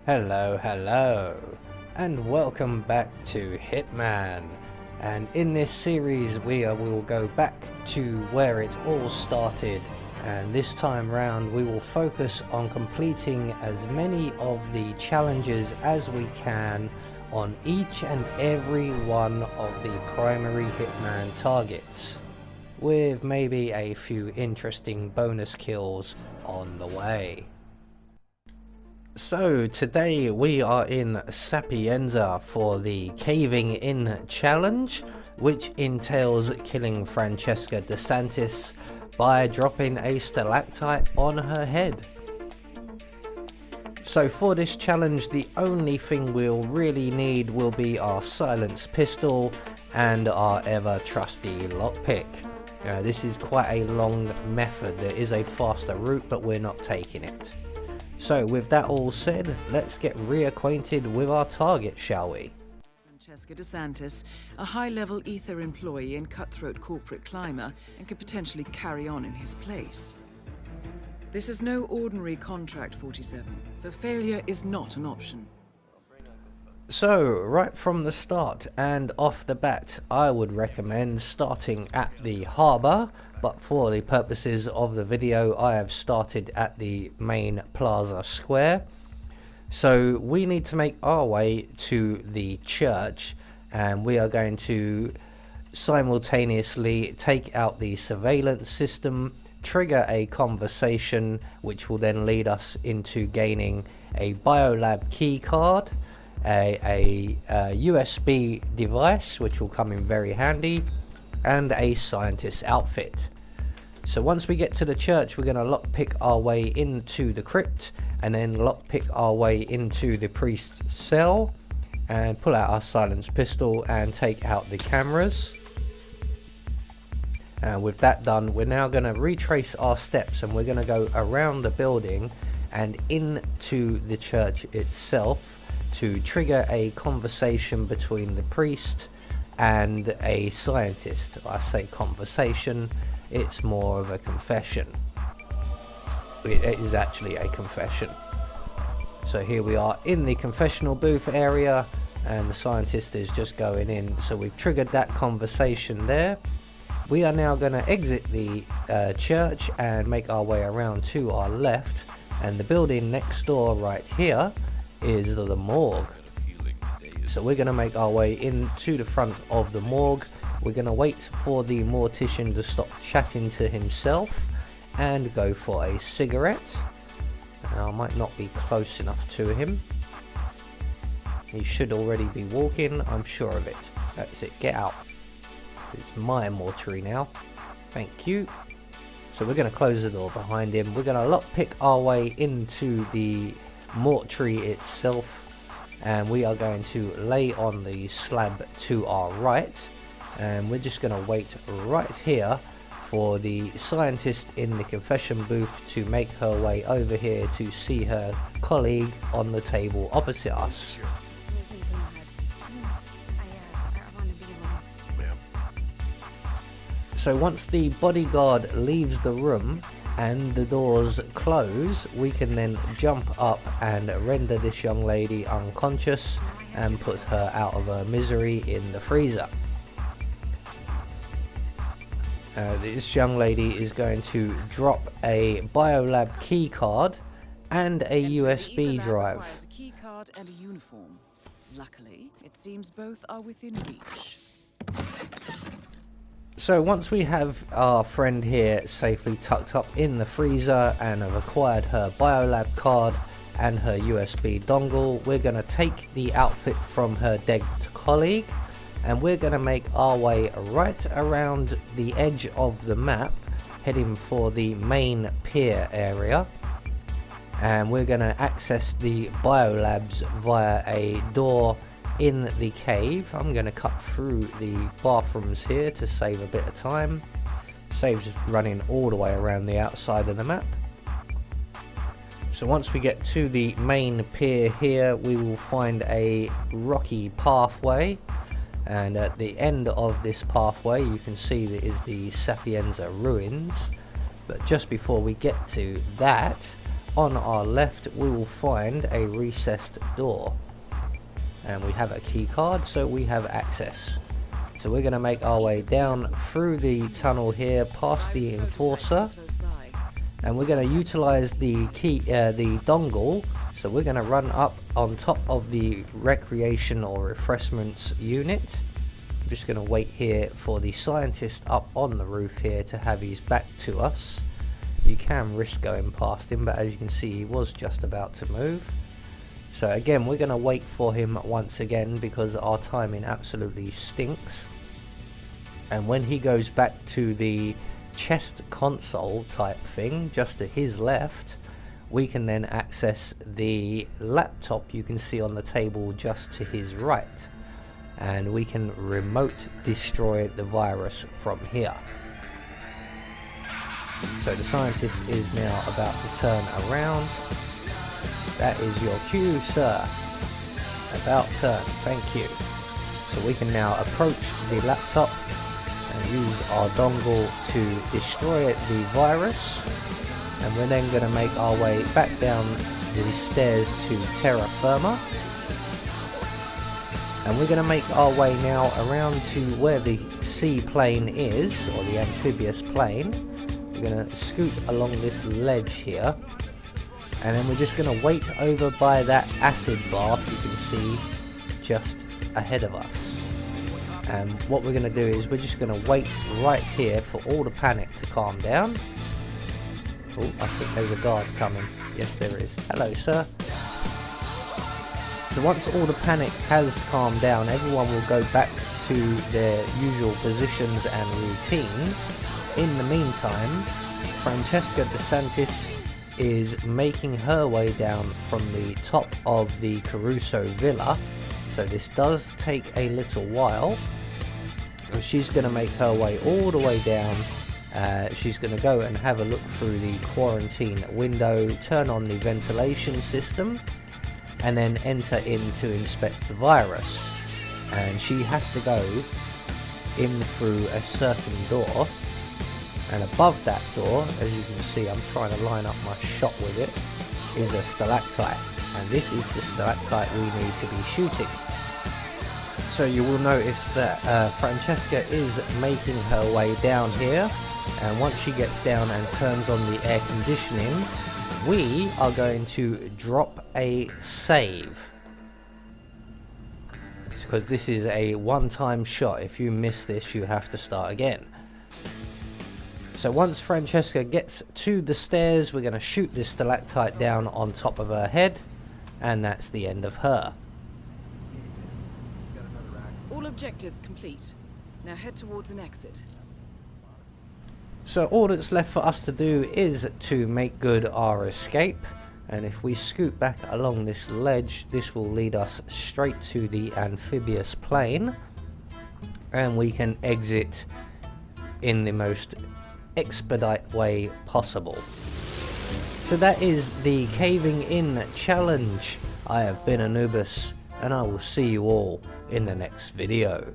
Hello, and welcome back to Hitman. And in this series we will go back to where it all started, and this time round we will focus on completing as many of the challenges as we can on each and every one of the primary Hitman targets, with maybe a few interesting bonus kills on the way. So today we are in Sapienza for the Caving In challenge, which entails killing Francesca De Santis by dropping a stalactite on her head. So for this challenge, the only thing we'll really need will be our silenced pistol and our ever trusty lockpick. This is quite a long method. There is a faster route, but we're not taking it. So with that all said, let's get reacquainted with our target, shall we? Francesca De Santis, a high-level ether employee and cutthroat corporate climber, and could potentially carry on in his place. This is no ordinary contract, 47, so failure is not an option. So, right from the start and off the bat, I would recommend starting at the harbour, but for the purposes of the video I have started at the main plaza square. So we need to make our way to the church, and we are going to simultaneously take out the surveillance system, trigger a conversation which will then lead us into gaining a biolab key card, a USB device which will come in very handy, and a scientist outfit. So once we get to the church, we're going to lockpick our way into the crypt, and then lockpick our way into the priest's cell, and pull out our silenced pistol and take out the cameras. And with that done, we're now going to retrace our steps, and we're going to go around the building and into the church itself to trigger a conversation between the priest and a scientist. I say conversation, it's more of a confession. It is actually a confession. So here we are in the confessional booth area, and the scientist is just going in. So we've triggered that conversation there. We are now going to exit the church and make our way around to our left, and the building next door right here is the morgue. So we're going to make our way into the front of the morgue. We're going to wait for the mortician to stop chatting to himself and go for a cigarette. Now, I might not be close enough to him. He should already be walking, I'm sure of it. That's it, get out. It's my mortuary now. Thank you. So we're going to close the door behind him. We're going to lockpick our way into the mortuary itself, and we are going to lay on the slab to our right, and we're just going to wait right here for the scientist in the confession booth to make her way over here to see her colleague on the table opposite us. So once the bodyguard leaves the room and the doors close, we can then jump up and render this young lady unconscious and put her out of her misery in the freezer. This young lady is going to drop a biolab key card and a USB drive. A key card and a uniform. Luckily, it seems both are within reach. So once we have our friend here safely tucked up in the freezer and have acquired her biolab card and her USB dongle, we're going to take the outfit from her dead colleague, and we're going to make our way right around the edge of the map, heading for the main pier area, and we're going to access the biolabs via a door in the cave. I'm going to cut through the bathrooms here to save a bit of time. Saves running all the way around the outside of the map. So once we get to the main pier here, we will find a rocky pathway, and at the end of this pathway you can see there is the Sapienza ruins. But just before we get to that, on our left we will find a recessed door, and we have a key card, so we have access. So we're going to make our way down through the tunnel here past the enforcer, and we're going to utilize the key, the dongle. So we're going to run up on top of the recreation or refreshments unit. I'm just going to wait here for the scientist up on the roof here to have his back to us. You can risk going past him, but as you can see he was just about to move. So again, we're going to wait for him once again because our timing absolutely stinks. And when he goes back to the chest console type thing just to his left, we can then access the laptop you can see on the table just to his right, and we can remote destroy the virus from here. So the scientist is now about to turn around. That is your cue, sir. About turn, thank you. So we can now approach the laptop and use our dongle to destroy the virus. And we're then going to make our way back down the stairs to terra firma. And we're going to make our way now around to where the seaplane is, or the amphibious plane. We're going to scoot along this ledge here. And then we're just going to wait over by that acid bath you can see just ahead of us. And what we're going to do is we're just going to wait right here for all the panic to calm down. Oh, I think there's a guard coming. Yes, there is. Hello, sir. So once all the panic has calmed down, everyone will go back to their usual positions and routines. In the meantime, Francesca De Santis is making her way down from the top of the Caruso Villa. So this does take a little while. And she's going to make her way all the way down. She's going to go and have a look through the quarantine window, turn on the ventilation system, and then enter in to inspect the virus. And she has to go in through a certain door, and above that door, as you can see, I'm trying to line up my shot with it, is a stalactite, and this is the stalactite we need to be shooting. So you will notice that Francesca is making her way down here, and once she gets down and turns on the air conditioning, we are going to drop a save, because this is a one-time shot. If you miss this, you have to start again. So once Francesca gets to the stairs, we're going to shoot this stalactite down on top of her head, and that's the end of her. All objectives complete. Now head towards an exit. So all that's left for us to do is to make good our escape, and if we scoot back along this ledge, this will lead us straight to the amphibious plane, and we can exit in the most expedite way possible. So that is the caving in challenge. I have been Anubis, and I will see you all in the next video.